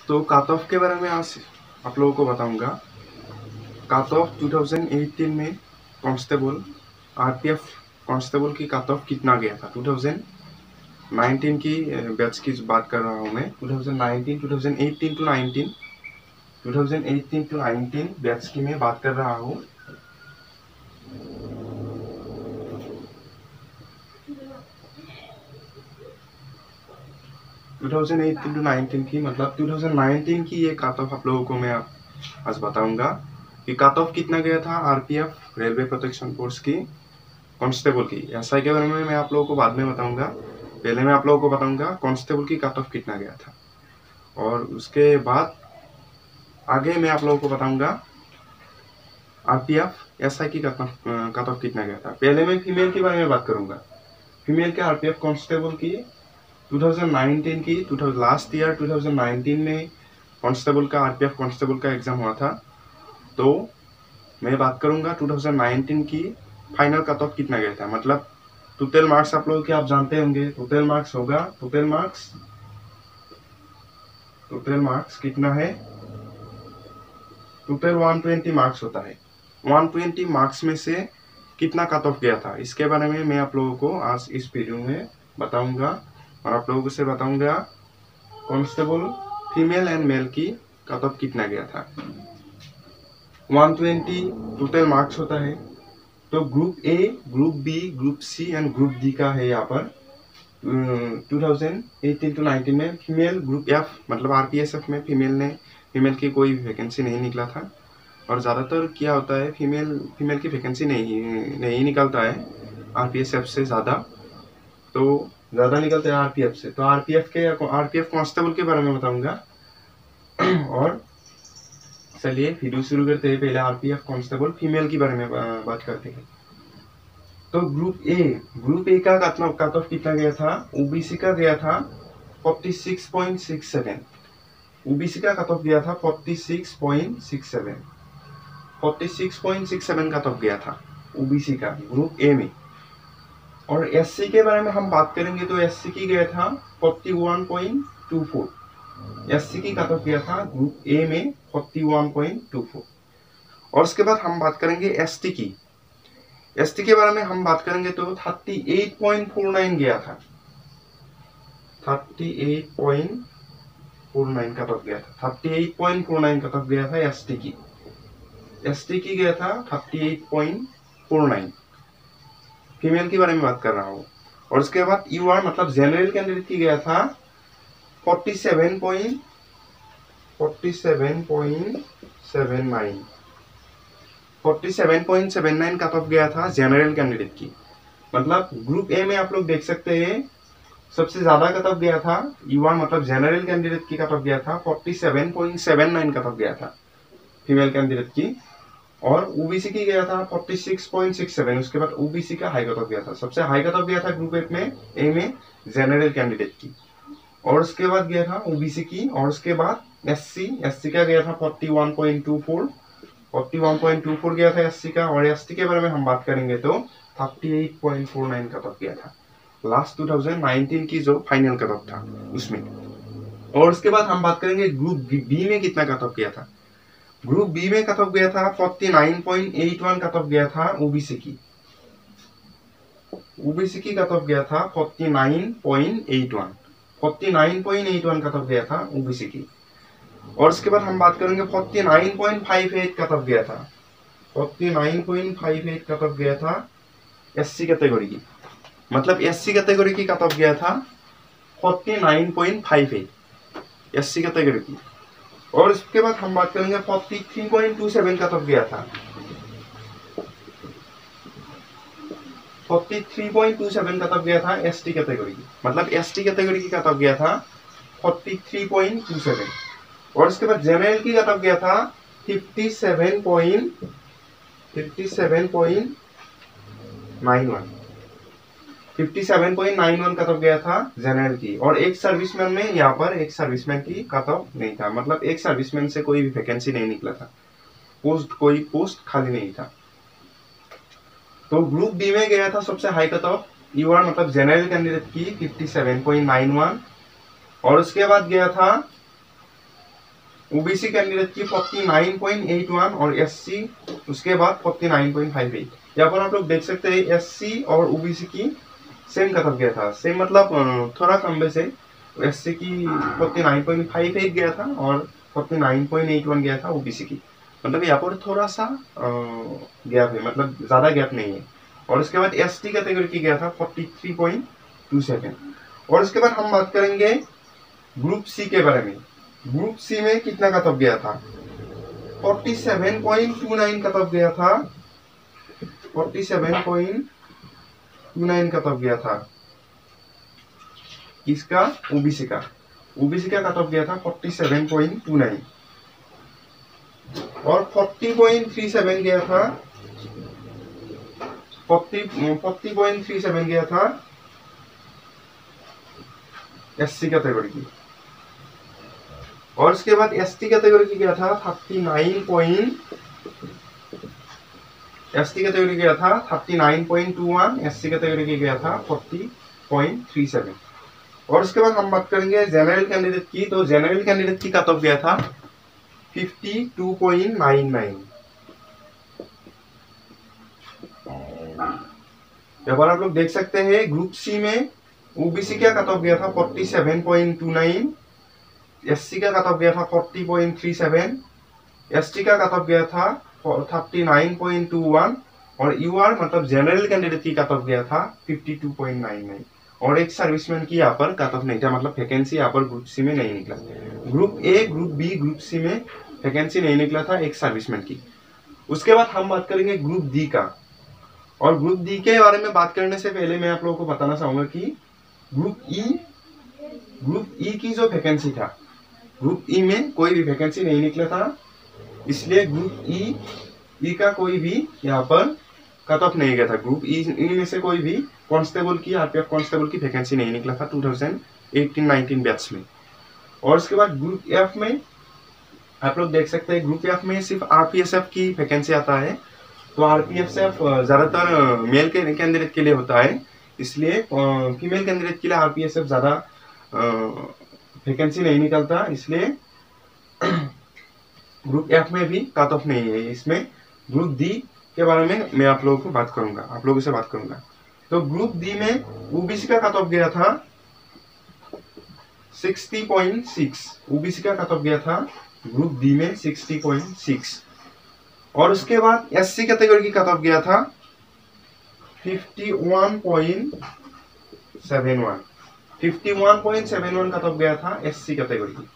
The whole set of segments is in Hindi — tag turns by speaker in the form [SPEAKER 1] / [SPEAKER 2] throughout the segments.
[SPEAKER 1] तो कट ऑफ के बारे में आज आप लोगों को बताऊंगा। कट ऑफ 2018 में कांस्टेबल आरपीएफ कांस्टेबल की कट ऑफ कितना गया था। 2019 की बैच की बात कर रहा हूँ मैं। 2019 2018 टू 19 2018 टू 19 बैच की मैं बात कर रहा हूँ। टू 2018 की मतलब 2019 की ये कट ऑफ आप लोगों को मैं आज बताऊंगा कि कट ऑफ कितना गया था आरपीएफ रेलवे प्रोटेक्शन फोर्स की कांस्टेबल की। एसआई के बारे में मैं आप लोगों को बाद में बताऊंगा। पहले मैं आप लोगों को बताऊंगा कांस्टेबल की कट ऑफ कितना गया था, और उसके बाद आगे मैं आप लोगों को बताऊंगा आरपीएफ एसआई की कट ऑफ कितना गया था। पहले मैं फीमेल के बारे में बात करूंगा। फीमेल के आरपीएफ कांस्टेबल की 2019 की लास्ट ईयर 2019 में कांस्टेबल का आरपीएफ कांस्टेबल का एग्जाम हुआ था। तो मैं बात करूंगा 2019 की फाइनल कट ऑफ कितना गया था। मतलब टोटल मार्क्स आप लोग के आप जानते होंगे। टोटल मार्क्स होगा टोटल मार्क्स कितना है। टोटल 120 मार्क्स होता है। 120 मार्क्स में से कितना कट ऑफ गया था, इसके बारे में मैं आप लोगों को आज इस वीडियो में बताऊंगा। और आप लोगों से बताऊंगा कांस्टेबल फीमेल एंड मेल की कट ऑफ कितना गया था। 120 टोटल मार्क्स होता है। तो group A, group B, group C and group D का है यहाँ पर 2018 टू 19 में। फीमेल ग्रुप एफ मतलब आरपीएसएफ में फीमेल की कोई वैकेंसी नहीं निकला था। और ज़्यादातर क्या होता है फीमेल की वैकेंसी नहीं निकलता है आरपीएसएफ से ज़्यादा, तो ज़्यादा निकलता है आरपीएफ से। तो आरपीएफ कांस्टेबल के बारे में बताऊंगा। और चलिए वीडियो शुरू करते हैं। पहले आरपीएफ कांस्टेबल फीमेल के बारे में बात करते हैं। तो ग्रुप ए का कट ऑफ कितना गया था। ओबीसी का गया था 46.67। ओबीसी का कट ऑफ गया था 46.67 कट ऑफ गया था ओबीसी का ग्रुप ए में। और एससी के बारे में हम बात करेंगे तो एससी की गया था 41.24। एससी की कट ऑफ गया था ग्रुप ए में 41.24। और उसके बाद हम बात करेंगे एसटी की। एसटी के बारे में हम बात करेंगे तो 38.49 गया था। 38.49 कट ऑफ गया था। 38.49 कट ऑफ गया था एसटी की। एसटी की गया था 38.49। फीमेल के बारे में बात कर रहा हूँ। और उसके बाद यूआर मतलब जनरल कैंडिडेट की गया था 47.79। 47.79 कट ऑफ गया था जनरल कैंडिडेट की। मतलब ग्रुप ए में आप लोग देख सकते हैं सबसे ज्यादा कट ऑफ गया था यूआर मतलब जनरल कैंडिडेट की कट ऑफ गया था 47.79 कट ऑफ गया था फीमेल कैंडिडेट की। और ओबीसी की गया था 46.67। उसके बाद ओबीसी का हाई कट ऑफ गया था। सबसे हाई कट ऑफ गया था ग्रुप ए में जनरल कैंडिडेट की। और उसके बाद गया था ओबीसी की। और उसके बाद एससी का गया था 41.24 गया था एससी का। और एसटी के बारे में हम बात करेंगे तो 38.49 कट ऑफ गया था लास्ट 2019 की जो फाइनल कट ऑफ था उसमें। और उसके बाद हम बात करेंगे ग्रुप बी में कितना कट ऑफ गया था। ग्रुप बी में कट ऑफ गया था 49.81 कट ऑफ गया था ओबीसी की। ओबीसी की कट ऑफ गया था 49.81 कट ऑफ गया था ओबीसी की। और उसके बाद हम बात करेंगे 49.58 कट ऑफ गया था। 49.58 कट ऑफ गया था एससी कैटेगरी की। मतलब एससी कैटेगरी की कट ऑफ गया था 49.58 एससी कैटेगरी की। और इसके बाद हम बात करेंगे 43.27 कट ऑफ गया था। 43.27 कट ऑफ गया था एसटी कैटेगरी की। मतलब एसटी कैटेगरी की कट ऑफ गया था 43.27। और इसके बाद जनरल की कट ऑफ गया था 57.91 कट ऑफ गया था जनरल की। और एक सर्विसमैन में यहाँ पर एक सर्विसमैन की कट ऑफ नहीं था। मतलब एक सर्विसमैन से कोई भी वैकेंसी नहीं निकला था, कोई पोस्ट खाली नहीं था। तो ग्रुप बी में गया था सबसे हाई कट ऑफ यूआर मतलब जनरल कैंडिडेट की 57.91। और उसके बाद गया था ओबीसी कैंडिडेट की 49.81 और एससी उसके बाद 49.58। यहाँ पर आप लोग देख सकते हैं एससी और ओबीसी की सेम कट ऑफ गया था, सेम मतलब थोड़ा कम में से। एससी की 49.58 गया था और 49.81 गया था ओबीसी की, मतलब यहाँ पर थोड़ा सा गैप है, मतलब ज्यादा गैप नहीं है। और उसके बाद एसटी कैटेगरी की गया था 43.27। और उसके बाद हम बात करेंगे ग्रुप सी के बारे में। ग्रुप सी में कितना कट ऑफ गया था? 47.29 कट ऑफ गया था, 47.29 कट ऑफ गया था। किसका? ओबीसी का। ओबीसी का कट ऑफ गया था 47.29 और 40.37 गया था, 40.37 गया था एससी कैटेगरी की। और उसके बाद एसटी कैटेगरी की गया था 39.21, एससी कैटेगरी की गया था 40.37। और उसके बाद हम बात करेंगे जनरल कैंडिडेट की। तो जनरल कैंडिडेट की कट ऑफ गया था 52.99। यहाँ पर आप लोग देख सकते हैं ग्रुप सी में ओबीसी का कट ऑफ गया था 47.29, एससी का कट ऑफ गया था 40.37, एसटी का कट ऑफ गया था 39.21 और यूआर मतलब जनरल कैंडिडेट की कट ऑफ गया था 52.99। और एक सर्विसमैन की यहाँ पर कट ऑफ नहीं था, मतलब वैकेंसी यहाँ पर ग्रुप सी में नहीं निकला। Group A, group B, group C में वैकेंसी नहीं निकला था एक सर्विसमैन की। उसके बाद हम बात करेंगे ग्रुप डी का। और ग्रुप डी के बारे में बात करने से पहले मैं आप लोगों को बताना चाहूंगा कि ग्रुप ई की जो वैकेंसी था, ग्रुप ई में कोई भी वैकेंसी नहीं निकला था, इसलिए ग्रुप ई का कोई भी यहाँ पर कट ऑफ नहीं गया था। ग्रुप ई में से कोई भी कांस्टेबल की, आरपीएफ कांस्टेबल की वैकेंसी नहीं निकला था 2018-19 बैच में। और उसके बाद ग्रुप एफ में आप लोग देख सकते हैं, ग्रुप एफ में सिर्फ आरपीएसएफ की वैकेंसी आता है। तो आरपीएसएफ ज्यादातर मेल के कैंडिडेट के लिए होता है, इसलिए फीमेल कैंडिडेट के लिए आरपीएसएफ ज्यादा वैकेंसी नहीं निकलता, इसलिए ग्रुप एफ में भी कट ऑफ नहीं है। इसमें ग्रुप डी के बारे में मैं आप लोगों से बात करूंगा। तो ग्रुप डी में ओबीसी का कट ऑफ गया था 60.6, ओबीसी का कट ऑफ गया था ग्रुप डी में 60.6। और उसके बाद एससी कैटेगरी की कट ऑफ गया था 51.71 कट ऑफ गया था एससी कैटेगरी की।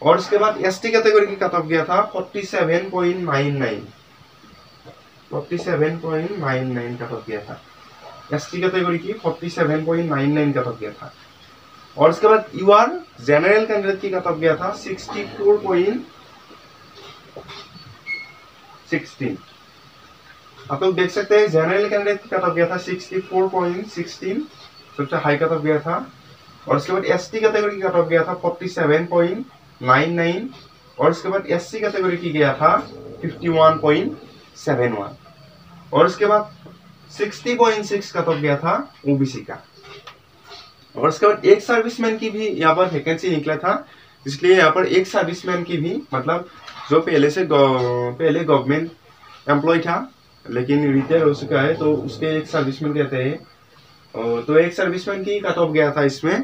[SPEAKER 1] और उसके बाद एसटी कैटेगरी की कट ऑफ गया था 47.99 कट ऑफ गया था एसटी कैटेगरी की, 47.99 कट ऑफ गया था। और उसके बाद यूआर जनरल कैंडिडेट की कट ऑफ गया था 64.16। आप लोग देख सकते हैं जनरल कैंडिडेट की कट ऑफ गया था 64.16, सबसे हाई कट ऑफ गया था। और उसके बाद एसटी कैटेगरी की कट ऑफ गया था 47.99 और उसके बाद एससी कैटेगरी की गया था 51.71 और उसके बाद 60.6 कट ऑफ गया था ओबीसी का। और उसके बाद एक सर्विसमैन की भी यहाँ पर वैकेंसी निकला था, इसलिए यहाँ पर एक सर्विसमैन की भी, मतलब जो पहले गवर्नमेंट एम्प्लॉय था लेकिन रिटायर हो चुका है, तो उसके एक सर्विसमैन कहते हैं। तो एक सर्विसमैन की कट ऑफ गया था इसमें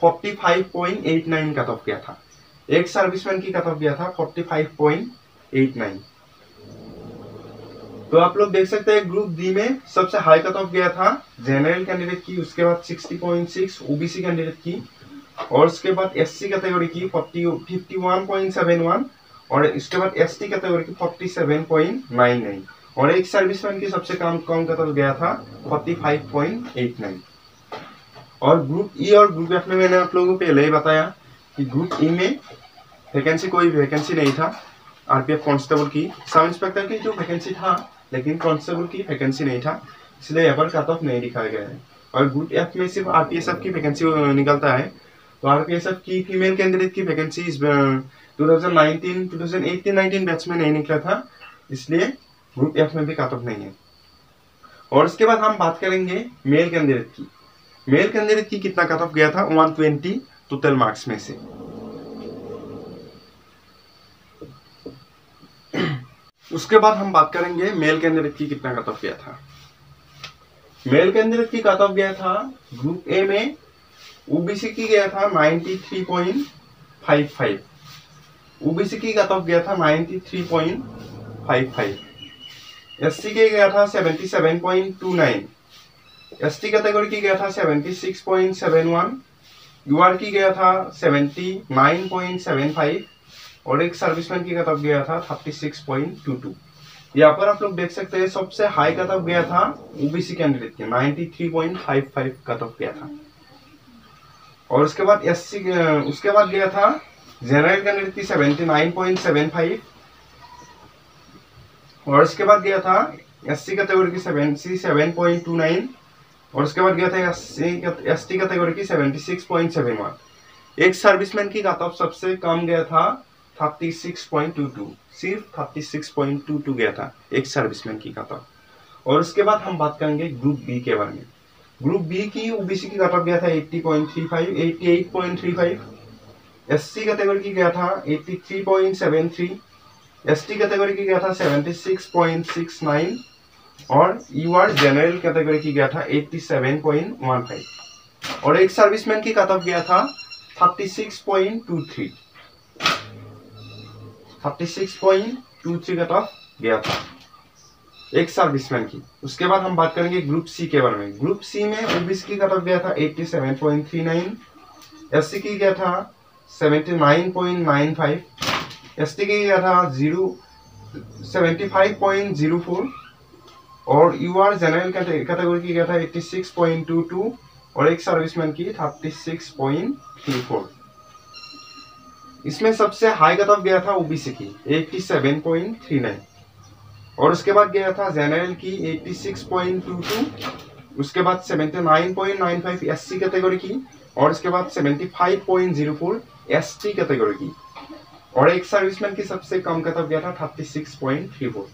[SPEAKER 1] 45.89 कट ऑफ गया था। एक सर्विसमैन की कट ऑफ गया था 45.89। तो आप लोग देख सकते हैं ग्रुप डी में सबसे हाई कट ऑफ गया था जनरल कैंडिडेट की, उसके बाद 60.6 ओबीसी कैंडिडेट की, और उसके बाद एससी कैटेगरी की 51.71 और इसके बाद एसटी कैटेगरी की 47.99 और एक सर्विसमैन की सबसे कम कट ऑफ गया था 45.89। और ग्रुप ई और ग्रुप एफ में मैंने आप लोगों को पहले ही बताया कि ग्रुप ई में कोई वैकेंसी नहीं था आरपीएफ कांस्टेबल की। सब इंस्पेक्टर की जो वैकेंसी था लेकिन कांस्टेबल की वैकेंसी नहीं था, इसलिए यहाँ पर कट ऑफ नहीं दिखाया गया है। और ग्रुप एफ में सिर्फ आरपीएसएफ की वैकेंसी निकलता है। तो आरपीएसएफ की फीमेल कैंडिडेट की वैकेंसी 2018-19 बैच में नहीं निकला था, इसलिए ग्रुप एफ में भी कट ऑफ नहीं है। और उसके बाद हम बात करेंगे मेल कैंडिडेट की। मेल कैंडिडेट की कितना कट ऑफ गया था, 120 टोटल मार्क्स में से। उसके बाद हम बात करेंगे मेल कैंडिडेट की कितना कट ऑफ गया था। मेल कैंडिडेट की कट ऑफ गया था ग्रुप ए में, ओबीसी की गया था 93.55, ओबीसी की कट ऑफ गया था 93.55, एससी के गया था 77.29, एसटी कैटेगरी की गया था 76.71, यूआर की गया था 79.75 और एक सर्विसमैन की कट ऑफ गया था 36.22। यहाँ पर आप लोग देख सकते हैं सबसे हाई कट ऑफ गया था ओबीसी कैंडिडेट के 93.55 कट ऑफ गया था। और उसके बाद एससी, उसके बाद गया था जनरल कैंडिडेट की 79.75 और उसके बाद गया था एससी कैटेगरी की 77.29 और उसके बाद गया था एसटी कैटेगरी की 76.71। एक सर्विसमैन की कट ऑफ सबसे कम गया था 36.22, सिर्फ 36.22 गया था एक सर्विसमैन की कट ऑफ। और उसके बाद हम बात करेंगे ग्रुप बी के बारे में। ग्रुप बी की ओबीसी की कट ऑफ गया था 80.35, 88.35, एससी कैटेगरी की गया था 83.73, एसटी कैटेगरी की गया था 76.69 और यूआर जनरल कैटेगरी की गया था 87.15 और एक सर्विसमैन की कट ऑफ गया था 36.23, 36.23 कट ऑफ गया था एक सर्विसमैन की। उसके बाद हम बात करेंगे ग्रुप सी के बारे में। ग्रुप सी में ओबीसी की कट ऑफ गया था 87.39, एससी की गया था 79.95, एसटी की गया था 75.04 और यूआर जनरल कैटेगरी की गया था 86.22 और एक सर्विसमैन की 36.34। इसमें सबसे हाई कट ऑफ गया था ओबीसी की 87.39 और उसके बाद गया था जनरल की 86.22, उसके बाद 79.95 एससी कैटेगरी की और उसके बाद 75.04 एसटी कैटेगरी की और एक सर्विसमैन की सबसे कम कट ऑफ गया था 36.34।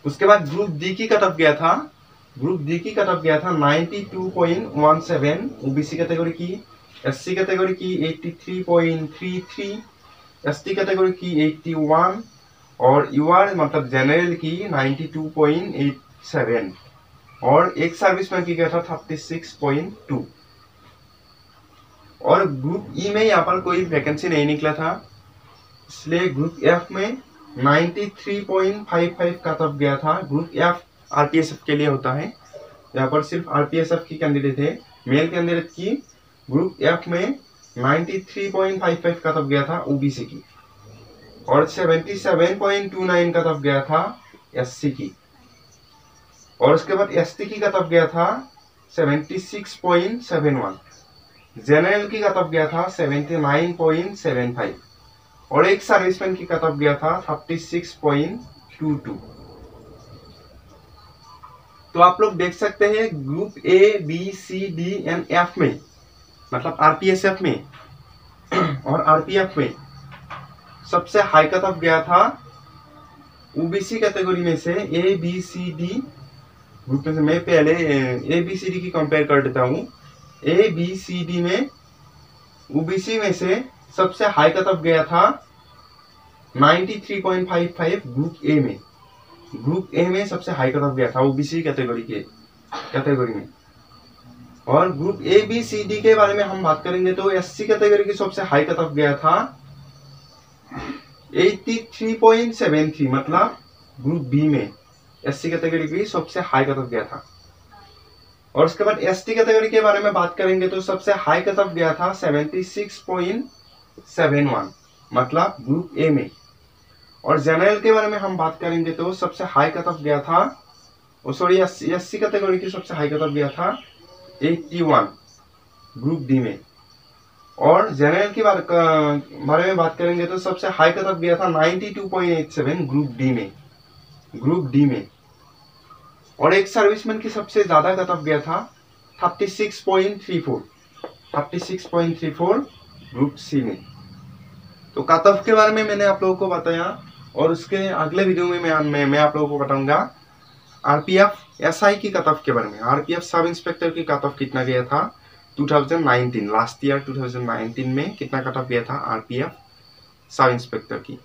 [SPEAKER 1] उसके बाद ग्रुप डी की कट ऑफ गया था, ग्रुप डी की कट ऑफ गया था 92.17 ओबीसी कैटेगरी की, एससी कैटेगरी की 83.33, एसटी कैटेगरी की 81 और यूआर मतलब जनरल की 92.87 और एक सर्विसमैन की गया था 36.2। और ग्रुप ई में यहाँ पर कोई वैकेंसी नहीं निकला था, इसलिए ग्रुप एफ में 93.55 कट ऑफ गया था। ग्रुप एफ आरपीएसएफ के लिए होता है, यहाँ पर सिर्फ आरपीएसएफ की कैंडिडेट है। मेल कैंडिडेट की ग्रुप एफ में 93.55 कट ऑफ गया था ओबीसी की और 77.29 कट ऑफ गया था एससी की और उसके बाद एसटी की कट ऑफ गया था 76.71, जनरल की कट ऑफ गया था 79.75 और एक सर्विसमैन की कट ऑफ गया था 36.22। तो आप लोग देख सकते हैं group A B C D and F में मतलब आरपीएसएफ में और आरपीएफ में सबसे हाई कट ऑफ गया था ओबीसी कैटेगरी में से A B C D group में से। मैं पहले ए बी सी डी की कंपेयर कर देता हूँ। ए बी सी डी में ओबीसी में से सबसे हाई कट ऑफ गया था 93.55 ग्रुप ए में। ग्रुप ए में सबसे हाई कट ऑफ गया था ओबीसी कैटेगरी में। और group A B C D के बारे में हम बात करेंगे तो एससी कैटेगरी की सबसे हाई कट ऑफ गया था 83.73 मतलब ग्रुप बी में एससी कैटेगरी की सबसे हाई कट ऑफ गया था। और उसके बाद एसटी कैटेगरी के बारे में बात करेंगे तो सबसे हाई कट ऑफ गया था 76.71 मतलब ग्रुप ए में। और जनरल के बारे में हम बात करेंगे तो सबसे हाई कट ऑफ गया था, एससी कैटेगरी की सबसे हाई कट ऑफ गया था 81 ग्रुप डी में। और जनरल के बारे में बात करेंगे तो सबसे हाई कट ऑफ गया था 92.87 ग्रुप डी में। और एक सर्विसमैन की सबसे ज्यादा कट ऑफ गया था 36.34 ग्रुप सी में। तो कट ऑफ के बारे में मैंने आप लोगों को बताया और उसके अगले वीडियो में मैं आप लोगों को बताऊंगा आरपीएफ एसआई की कट ऑफ के बारे में, आरपीएफ सब इंस्पेक्टर की कट ऑफ कितना गया था 2019, लास्ट ईयर 2019 में कितना कट ऑफ गया था आरपीएफ सब इंस्पेक्टर की।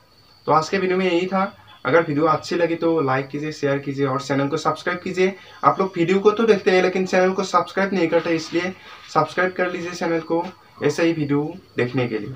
[SPEAKER 1] तो आज के वीडियो में यही था। अगर वीडियो अच्छी लगी तो लाइक कीजिए, शेयर कीजिए और चैनल को सब्सक्राइब कीजिए। आप लोग वीडियो को तो देखते हैं लेकिन चैनल को सब्सक्राइब नहीं करते, इसलिए सब्सक्राइब कर लीजिए चैनल को ऐसे ही वीडियो देखने के लिए।